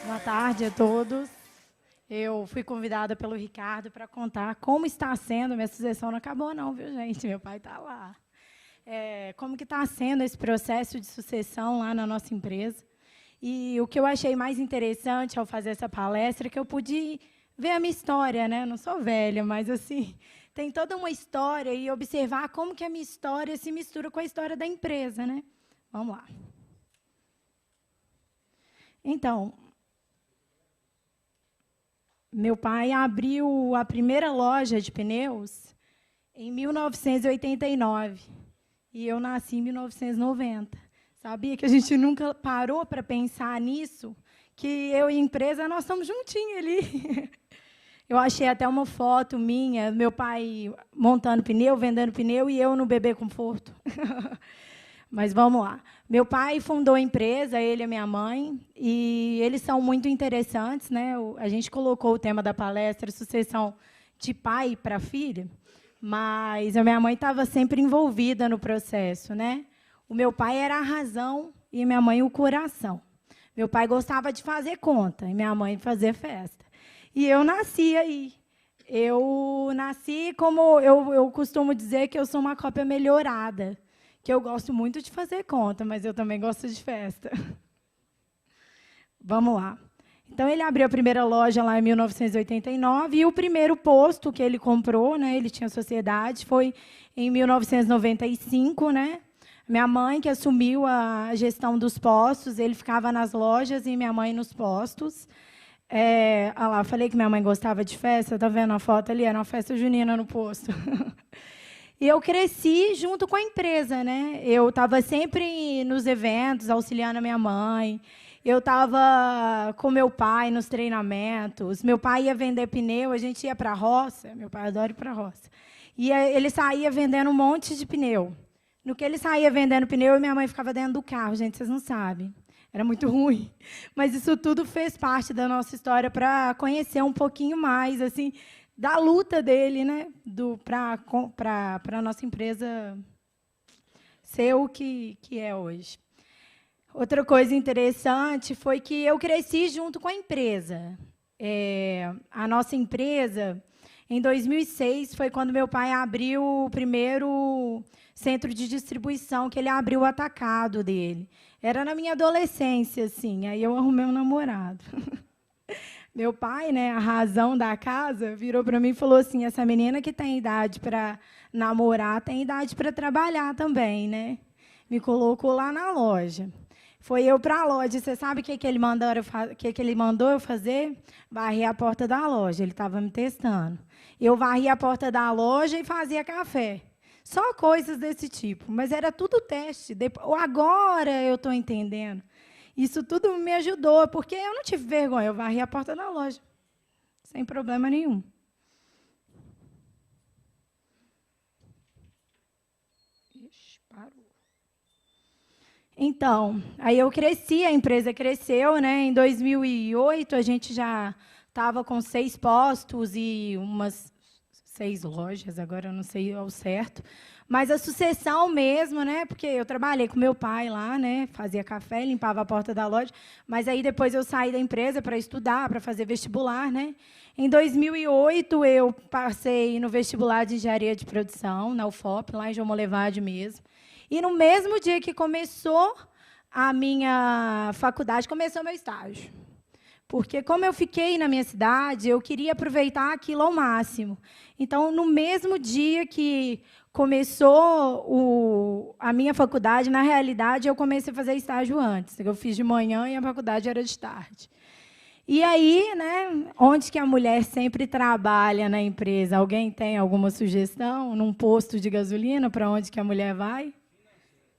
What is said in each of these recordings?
Boa tarde a todos. Eu fui convidada pelo Ricardo para contar como está sendo, minha sucessão não acabou não, viu, gente? Meu pai está lá. Como que está sendo esse processo de sucessão lá na nossa empresa. E o que eu achei mais interessante ao fazer essa palestra é que eu pude ver a minha história, né? Eu não sou velha, mas assim, tem toda uma história e observar como que a minha história se mistura com a história da empresa, né? Vamos lá. Então, meu pai abriu a primeira loja de pneus em 1989 e eu nasci em 1990. Sabia que a gente nunca parou para pensar nisso? Que eu e a empresa, nós estamos juntinhos ali. Eu achei até uma foto minha, meu pai montando pneu, vendendo pneu, e eu no bebê conforto. Mas vamos lá. Meu pai fundou a empresa, ele e a minha mãe, e eles são muito interessantes, né? A gente colocou o tema da palestra, sucessão de pai para filha, mas a minha mãe estava sempre envolvida no processo, né? O meu pai era a razão e minha mãe o coração. Meu pai gostava de fazer conta e minha mãe fazer festa. E eu nasci aí. Eu nasci como eu costumo dizer que eu sou uma cópia melhorada, que eu gosto muito de fazer conta, mas eu também gosto de festa. Vamos lá. Então, ele abriu a primeira loja lá em 1989, e o primeiro posto que ele comprou, né, ele tinha sociedade, foi em 1995, né? Minha mãe que assumiu a gestão dos postos, ele ficava nas lojas e minha mãe nos postos. Olha lá, falei que minha mãe gostava de festa, tá vendo a foto ali? Era uma festa junina no posto. E eu cresci junto com a empresa, né? Eu estava sempre nos eventos, auxiliando a minha mãe. Eu estava com meu pai nos treinamentos. Meu pai ia vender pneu, a gente ia para a roça. Meu pai adora ir para a roça. E ele saía vendendo um monte de pneu. No que ele saía vendendo pneu, minha mãe ficava dentro do carro. Gente, vocês não sabem. Era muito ruim. Mas isso tudo fez parte da nossa história para conhecer um pouquinho mais, assim, da luta dele, né, para a nossa empresa ser o que é hoje. Outra coisa interessante foi que eu cresci junto com a empresa. A nossa empresa, em 2006, foi quando meu pai abriu o primeiro centro de distribuição, que ele abriu o atacado dele. Era na minha adolescência, assim, aí eu arrumei um namorado. Meu pai, né, a razão da casa, virou para mim e falou assim: essa menina que tem idade para namorar tem idade para trabalhar também, né? Me colocou lá na loja. Foi eu para a loja. Você sabe o que ele mandou eu fazer? Varrer a porta da loja. Ele estava me testando. Eu varria a porta da loja e fazia café. Só coisas desse tipo. Mas era tudo teste. Agora eu estou entendendo. Isso tudo me ajudou, porque eu não tive vergonha, eu varri a porta da loja, sem problema nenhum. Ixi, parou. Então, aí eu cresci, a empresa cresceu, né? Em 2008, a gente já estava com 6 postos e umas 6 lojas, agora eu não sei ao certo. Mas a sucessão mesmo, né? Porque eu trabalhei com meu pai lá, né? Fazia café, limpava a porta da loja. Mas aí depois eu saí da empresa para estudar, para fazer vestibular, né? Em 2008 eu passei no vestibular de engenharia de produção na UFOP, lá em João Molevade mesmo. E no mesmo dia que começou a minha faculdade, começou meu estágio. Porque, como eu fiquei na minha cidade, eu queria aproveitar aquilo ao máximo. Então, no mesmo dia que começou a minha faculdade, na realidade, eu comecei a fazer estágio antes. Eu fiz de manhã e a faculdade era de tarde. E aí, né, onde que a mulher sempre trabalha na empresa? Alguém tem alguma sugestão? Num posto de gasolina, para onde que a mulher vai?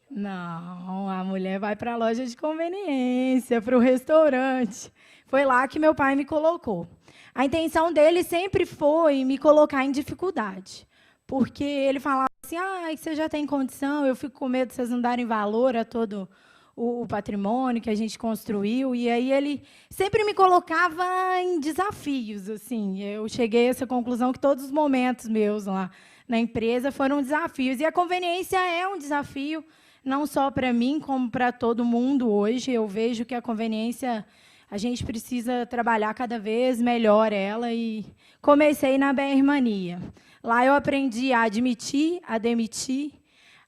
Não, a mulher vai para a loja de conveniência, para o restaurante. Foi lá que meu pai me colocou. A intenção dele sempre foi me colocar em dificuldade, porque ele falava assim: você já tem condição, eu fico com medo de vocês não darem valor a todo o patrimônio que a gente construiu. E aí ele sempre me colocava em desafios. Assim, eu cheguei a essa conclusão que todos os momentos meus lá na empresa foram desafios. E a conveniência é um desafio, não só para mim, como para todo mundo hoje. Eu vejo que a conveniência, a gente precisa trabalhar cada vez melhor ela. E comecei na BR Mania. Lá eu aprendi a admitir, a demitir,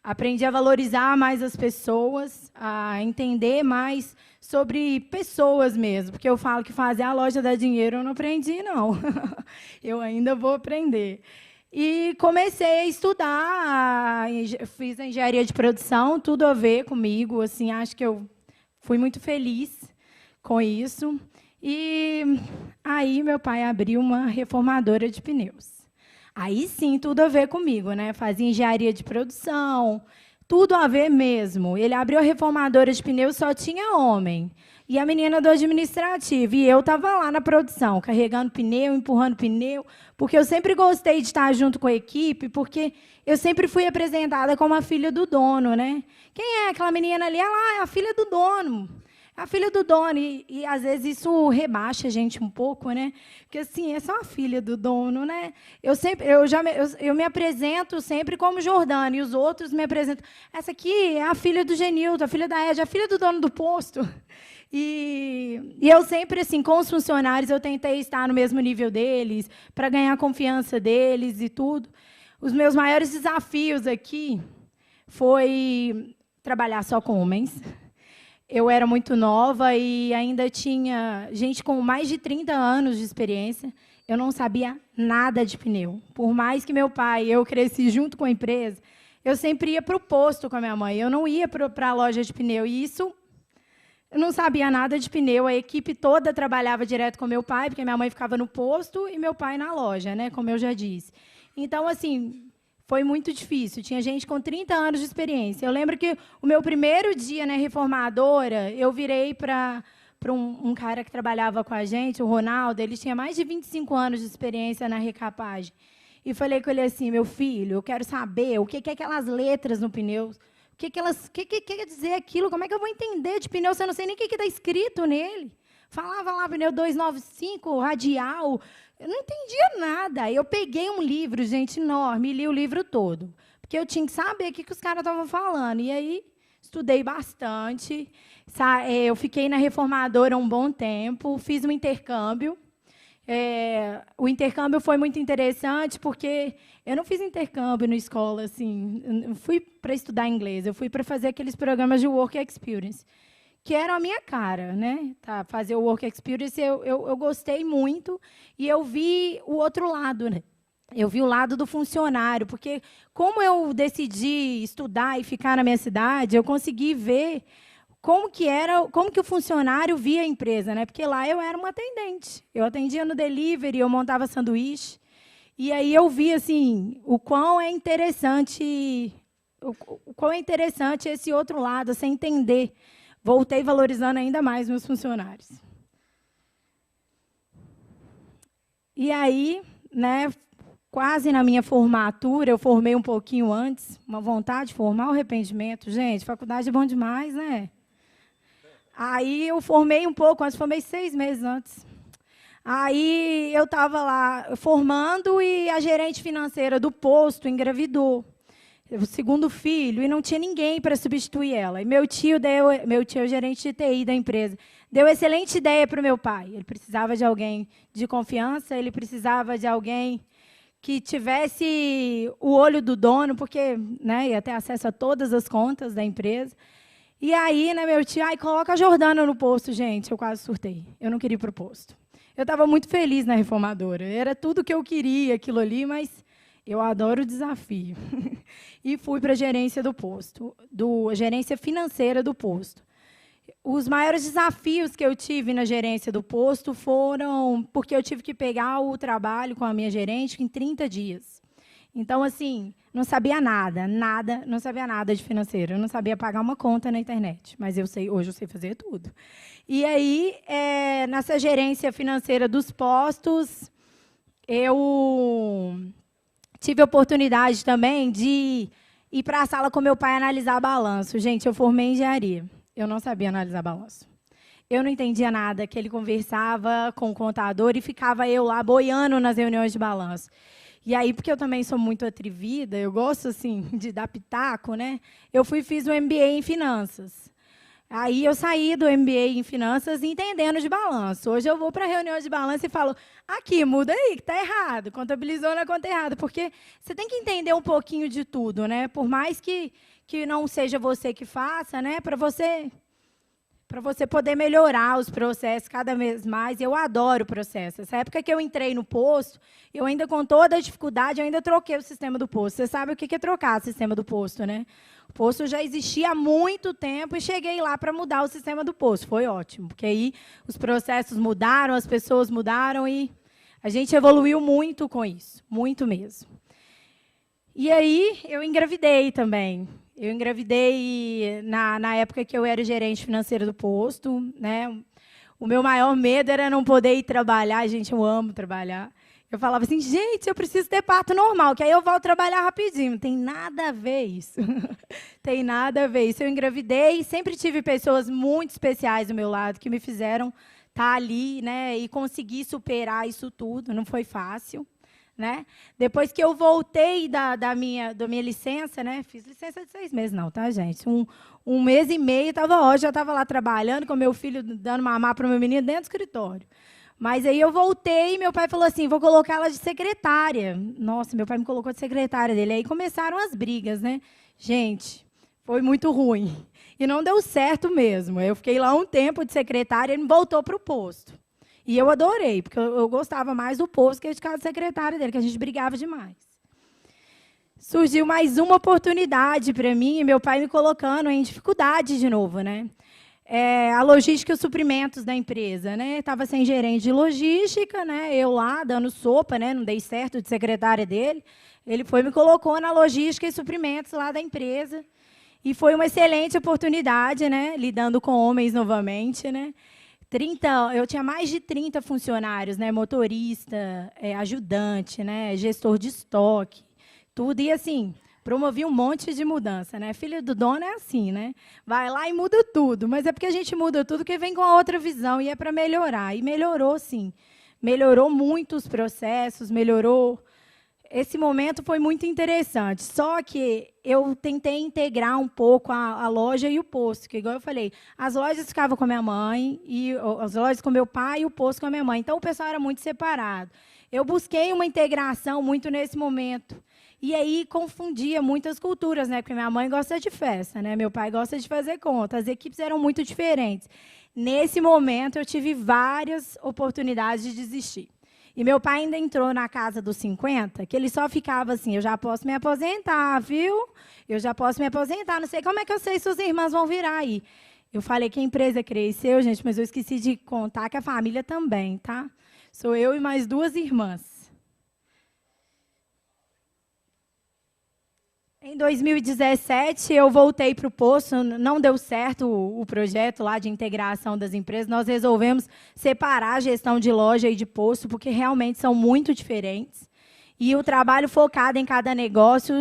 aprendi a valorizar mais as pessoas, a entender mais sobre pessoas mesmo, porque eu falo que fazer a loja dar dinheiro eu não aprendi, não. Eu ainda vou aprender. E comecei a estudar, fiz a engenharia de produção, tudo a ver comigo, assim, acho que eu fui muito feliz com isso. E aí meu pai abriu uma reformadora de pneus. Aí sim, tudo a ver comigo, né? Fazia engenharia de produção, tudo a ver mesmo. Ele abriu a reformadora de pneus, só tinha homem. E a menina do administrativo. E eu estava lá na produção, carregando pneu, empurrando pneu, porque eu sempre gostei de estar junto com a equipe, porque eu sempre fui apresentada como a filha do dono, né? Quem é aquela menina ali? Ah, lá, é a filha do dono. A filha do dono, e às vezes isso rebaixa a gente um pouco, né? Porque assim, é só a filha do dono, né? Eu me apresento sempre como Jordana, e os outros me apresentam. Essa aqui é a filha do Genilton, a filha da Ed, a filha do dono do posto. E eu sempre, assim, com os funcionários, eu tentei estar no mesmo nível deles, para ganhar a confiança deles e tudo. Os meus maiores desafios aqui foi trabalhar só com homens. Eu era muito nova e ainda tinha gente com mais de 30 anos de experiência. Eu não sabia nada de pneu. Por mais que meu pai, eu cresci junto com a empresa, eu sempre ia para o posto com a minha mãe. Eu não ia para a loja de pneu. E isso, eu não sabia nada de pneu. A equipe toda trabalhava direto com meu pai, porque minha mãe ficava no posto e meu pai na loja, né, como eu já disse. Então, assim, foi muito difícil. Tinha gente com 30 anos de experiência. Eu lembro que o meu primeiro dia na reformadora, eu virei para um cara que trabalhava com a gente, o Ronaldo. Ele tinha mais de 25 anos de experiência na recapagem. E falei com ele assim: meu filho, eu quero saber o que é aquelas letras no pneu. O que quer dizer aquilo? Como é que eu vou entender de pneu se eu não sei nem o que está escrito nele? Falava lá, pneu 295, radial. Eu não entendia nada. Eu peguei um livro, gente, enorme, e li o livro todo. Porque eu tinha que saber o que os caras estavam falando. E aí, estudei bastante. Eu fiquei na reformadora um bom tempo, fiz um intercâmbio. O intercâmbio foi muito interessante, porque eu não fiz intercâmbio na escola, assim, eu fui para estudar inglês, eu fui para fazer aqueles programas de Work Experience, que eram a minha cara, né? Tá, fazer o Work Experience, eu gostei muito, e eu vi o outro lado, né? Eu vi o lado do funcionário, porque como eu decidi estudar e ficar na minha cidade, eu consegui ver como que o funcionário via a empresa, né? Porque lá eu era uma atendente. Eu atendia no delivery, eu montava sanduíche. E aí eu vi assim, o quão é interessante esse outro lado, sem entender. Voltei valorizando ainda mais meus funcionários. E aí, né, quase na minha formatura, eu formei um pouquinho antes, uma vontade de formar, o arrependimento. Gente, faculdade é bom demais, né? Aí eu formei um pouco antes, formei 6 meses antes. Aí eu estava lá formando e a gerente financeira do posto engravidou, o segundo filho, e não tinha ninguém para substituir ela. E meu tio é o gerente de TI da empresa, deu excelente ideia para o meu pai. Ele precisava de alguém de confiança, ele precisava de alguém que tivesse o olho do dono, porque, né, ia ter acesso a todas as contas da empresa. E aí, né, meu tio, coloca a Jordana no posto, gente. Eu quase surtei. Eu não queria ir para o posto. Eu estava muito feliz na reformadora. Era tudo que eu queria, aquilo ali, mas eu adoro o desafio. E fui para a gerência do posto, a gerência financeira do posto. Os maiores desafios que eu tive na gerência do posto foram porque eu tive que pegar o trabalho com a minha gerente em 30 dias. Então, assim, não sabia nada, não sabia nada de financeiro. Eu não sabia pagar uma conta na internet, mas hoje eu sei fazer tudo. E aí, nessa gerência financeira dos postos, eu tive a oportunidade também de ir para a sala com meu pai analisar balanço. Gente, eu formei em engenharia. Eu não sabia analisar balanço. Eu não entendia nada, que ele conversava com o contador e ficava eu lá boiando nas reuniões de balanço. E aí, porque eu também sou muito atrevida, eu gosto assim de dar pitaco, né? Eu fiz um MBA em finanças. Aí eu saí do MBA em finanças entendendo de balanço. Hoje eu vou para a reunião de balanço e falo, aqui, muda aí, que está errado, contabilizou na conta errada, porque você tem que entender um pouquinho de tudo, né? Por mais que não seja você que faça, né? Para você poder melhorar os processos cada vez mais. Eu adoro o processo. Essa época que eu entrei no posto, eu ainda com toda a dificuldade, eu ainda troquei o sistema do posto. Você sabe o que é trocar o sistema do posto, né? O posto já existia há muito tempo e cheguei lá para mudar o sistema do posto. Foi ótimo, porque aí os processos mudaram, as pessoas mudaram e a gente evoluiu muito com isso, muito mesmo. E aí eu engravidei também. Eu engravidei na época que eu era gerente financeira do posto, né? O meu maior medo era não poder ir trabalhar. Gente, eu amo trabalhar. Eu falava assim, gente, eu preciso ter parto normal, que aí eu volto trabalhar rapidinho. Não tem nada a ver isso. Tem nada a ver isso. Eu engravidei e sempre tive pessoas muito especiais do meu lado que me fizeram estar ali, né? E conseguir superar isso tudo. Não foi fácil. Né? Depois que eu voltei da minha licença, né? Fiz licença de 6 meses, não, tá, gente? Um mês e meio, estava ótimo, já estava lá trabalhando com meu filho, dando mamar para o meu menino dentro do escritório. Mas aí eu voltei e meu pai falou assim, vou colocar ela de secretária. Nossa, meu pai me colocou de secretária dele. Aí começaram as brigas, né? Gente, foi muito ruim. E não deu certo mesmo. Eu fiquei lá um tempo de secretária e ele voltou para o posto. E eu adorei, porque eu gostava mais do posto que de ficar de secretária dele, que a gente brigava demais. Surgiu mais uma oportunidade para mim, e meu pai me colocando em dificuldade de novo, né? A logística e os suprimentos da empresa, né? Estava sem gerente de logística, né? Eu lá dando sopa, né? Não dei certo de secretária dele. Ele foi e me colocou na logística e suprimentos lá da empresa. E foi uma excelente oportunidade, né? Lidando com homens novamente, né? Eu tinha mais de 30 funcionários, né? Motorista, ajudante, né? Gestor de estoque, tudo. E, assim, promovi um monte de mudança, né? Filho do dono é assim, né? Vai lá e muda tudo. Mas é porque a gente muda tudo porque vem com a outra visão e é para melhorar. E melhorou, sim. Melhorou muito os processos, melhorou. Esse momento foi muito interessante, só que eu tentei integrar um pouco a loja e o posto, que, igual eu falei, as lojas ficavam com a minha mãe, e as lojas com meu pai e o posto com a minha mãe. Então, o pessoal era muito separado. Eu busquei uma integração muito nesse momento. E aí confundia muitas culturas, né? Porque minha mãe gosta de festa, né? Meu pai gosta de fazer conta. As equipes eram muito diferentes. Nesse momento, eu tive várias oportunidades de desistir. E meu pai ainda entrou na casa dos 50, que ele só ficava assim, eu já posso me aposentar, viu? Eu já posso me aposentar, não sei como é que eu sei se suas irmãs vão virar aí. Eu falei que a empresa cresceu, gente, mas eu esqueci de contar que a família também, tá? Sou eu e mais 2 irmãs. Em 2017, eu voltei para o posto, não deu certo o projeto lá de integração das empresas. Nós resolvemos separar a gestão de loja e de posto, porque realmente são muito diferentes. E o trabalho focado em cada negócio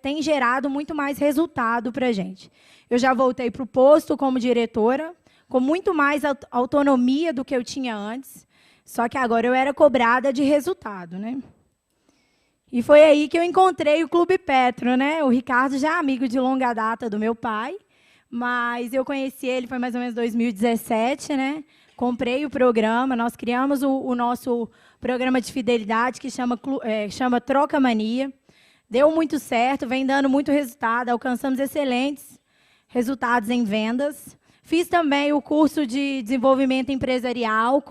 tem gerado muito mais resultado para a gente. Eu já voltei para o posto como diretora, com muito mais autonomia do que eu tinha antes, só que agora eu era cobrada de resultado, né? E foi aí que eu encontrei o Clube Petro, né? O Ricardo já é amigo de longa data do meu pai, mas eu conheci ele, foi mais ou menos 2017, né? Comprei o programa, nós criamos o nosso programa de fidelidade, que chama Troca Mania. Deu muito certo, vem dando muito resultado, alcançamos excelentes resultados em vendas. Fiz também o curso de desenvolvimento empresarial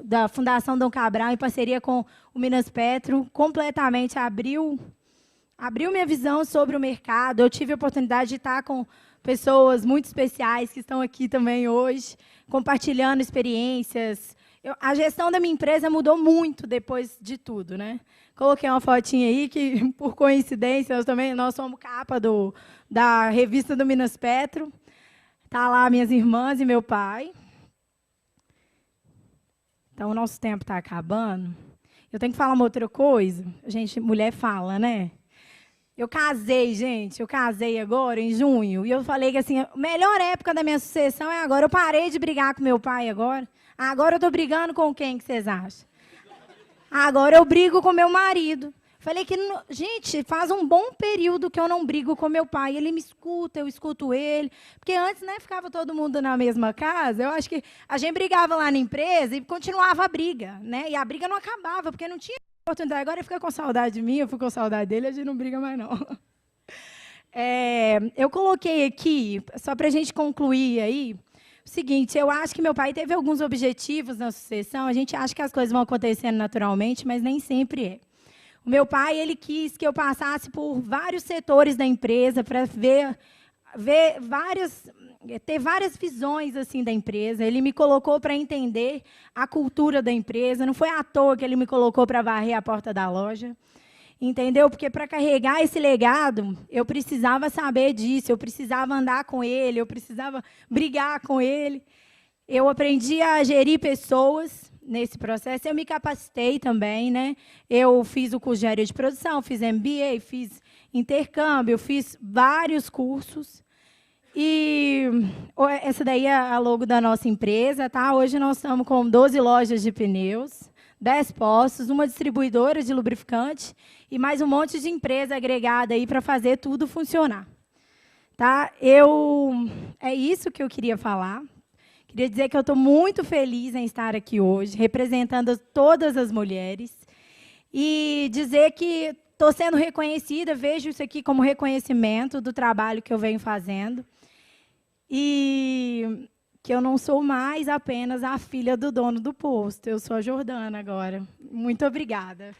da Fundação Dom Cabral, em parceria com o Minas Petro. Completamente abriu minha visão sobre o mercado. Eu tive a oportunidade de estar com pessoas muito especiais que estão aqui também hoje, compartilhando experiências. A gestão da minha empresa mudou muito depois de tudo, né? Coloquei uma fotinha aí que, por coincidência, nós somos capa da revista do Minas Petro. Tá lá minhas irmãs e meu pai. Então, o nosso tempo está acabando. Eu tenho que falar uma outra coisa. Gente, mulher fala, né? Eu casei, gente. Eu casei agora, em junho. E eu falei que assim, a melhor época da minha sucessão é agora. Eu parei de brigar com meu pai agora. Agora eu estou brigando com quem que vocês acham? Agora eu brigo com meu marido. Falei que, gente, faz um bom período que eu não brigo com meu pai. Ele me escuta, eu escuto ele. Porque antes, né, ficava todo mundo na mesma casa. Eu acho que a gente brigava lá na empresa e continuava a briga, né? E a briga não acabava, porque não tinha oportunidade. Agora ele fica com saudade de mim, eu fico com saudade dele, a gente não briga mais, não. Eu coloquei aqui, só para a gente concluir aí, o seguinte, eu acho que meu pai teve alguns objetivos na sucessão, a gente acha que as coisas vão acontecendo naturalmente, mas nem sempre é. O meu pai, ele quis que eu passasse por vários setores da empresa para ter várias visões assim da empresa. Ele me colocou para entender a cultura da empresa. Não foi à toa que ele me colocou para varrer a porta da loja. Entendeu? Porque para carregar esse legado, eu precisava saber disso, eu precisava andar com ele, eu precisava brigar com ele. Eu aprendi a gerir pessoas nesse processo, eu me capacitei também, né? Eu fiz o curso de engenharia de produção, fiz MBA, fiz intercâmbio, fiz vários cursos. E essa daí é a logo da nossa empresa, tá? Hoje nós estamos com 12 lojas de pneus, 10 postos, uma distribuidora de lubrificante e mais um monte de empresa agregada aí para fazer tudo funcionar. Tá? É isso que eu queria falar. Queria dizer que eu estou muito feliz em estar aqui hoje, representando todas as mulheres, e dizer que estou sendo reconhecida, vejo isso aqui como reconhecimento do trabalho que eu venho fazendo, e que eu não sou mais apenas a filha do dono do posto, eu sou a Jordana agora. Muito obrigada.